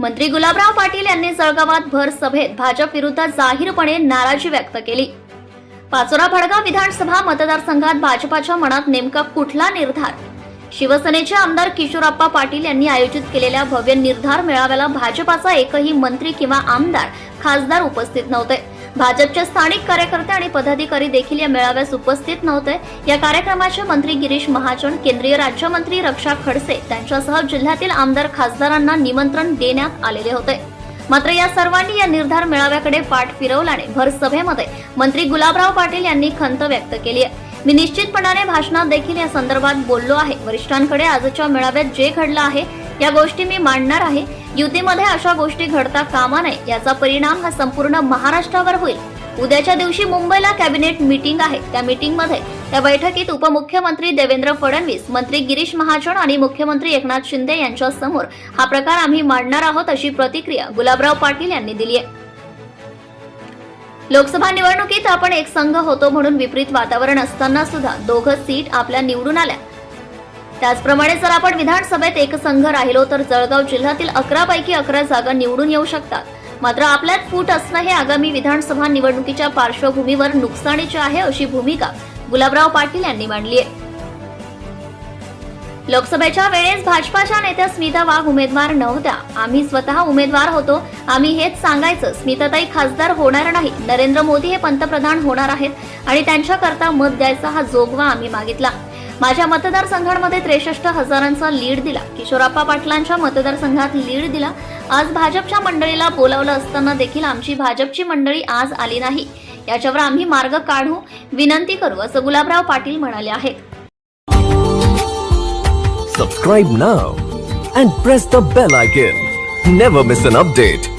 मंत्री गुलाबराव पाटील यांनी जळगावात भर सभेत भाजप विरुद्ध जाहीरपणे नाराजी व्यक्त केली। पाचोरा भडगाव विधानसभा मतदारसंघात भाजपाच्या मनात नेमका कुठला निर्धार? शिवसेनेचे आमदार किशोरप्पा पाटील यांनी आयोजित केलेल्या भव्य निर्धार मेळाव्याला भाजपाचा एकही मंत्री किंवा आमदार, खासदार उपस्थित नव्हते। भाजपचे स्थानिक कार्यकर्ते आणि पदाधिकारी देखील या मेळाव्यास उपस्थित नव्हते। या कार्यक्रमाचे मंत्री गिरीश महाजन, केंद्रीय राज्यमंत्री रक्षा खडसे त्यांच्यासह जिल्ह्यातील आमदार, खासदारांना निमंत्रण देण्यात आलेले होते। मात्र या सर्वांनी या निर्धार मेळाव्याकडे पाठ फिरवल्याने भर सभेमध्ये मंत्री गुलाबराव पाटील यांनी खंत व्यक्त केली आहे। मी निश्चितपणाने भाषणात देखील या संदर्भात बोललो आहे। वरिष्ठांकडे आजच्या मेळाव्यात जे घडलं आहे या गोष्टी मी मांडणार आहे। युतीमध्ये अशा गोष्टी घडता कामा नये, याचा परिणाम हा संपूर्ण महाराष्ट्रावर होईल। उद्याच्या दिवशी मुंबईला कॅबिनेट मीटिंग आहे। त्या मीटिंगमध्ये त्या बैठकीत उपमुख्यमंत्री देवेंद्र फडणवीस, मंत्री गिरीश महाजन आणि मुख्यमंत्री एकनाथ शिंदे यांच्या समोर हा प्रकार आम्ही मांडणार आहोत, अशी प्रतिक्रिया गुलाबराव पाटील यांनी दिली आहे। लोकसभा निवडणुकीत आपण एक संघ होतो म्हणून विपरीत वातावरण असताना सुद्धा दोघं सीट आपल्या निवडून आल्या। त्याचप्रमाणे जर आपण विधानसभेत एक संघ राहिलो तर जळगाव जिल्ह्यातील 11 पैकी 11 जागा निवडून येऊ शकतात। मात्र आपल्यात फूट असणं हे आगामी विधानसभा निवडणुकीच्या पार्श्वभूमीवर नुकसानीचे आहे, अशी भूमिका गुलाबराव पाटील यांनी मांडली आहे। लोकसभेच्या वेळेस भाजपाच्या नेत्या स्मिता वाघ उमेदवार नव्हत्या। आम्ही स्वतः उमेदवार होतो। आम्ही हेच सांगायचं, स्मिताताई खासदार होणार नाही, नरेंद्र मोदी हे पंतप्रधान होणार आहेत आणि त्यांच्याकरता मत द्यायचा हा जोगवा आम्ही मागितला। माझ्या मतदारसंघांमध्ये 63,000चा लीड दिला। किशोरप्पा पाटलांच्या मतदारसंघात लीड दिला। आज भाजपच्या मंडळीला बोलावलं असताना देखील आमची भाजपची मंडळी आज आली नाही, याच्यावर आम्ही मार्ग काढू, विनंती करू, असं गुलाबराव पाटील म्हणाले आहेत। Subscribe now and press the bell icon. Never miss an update.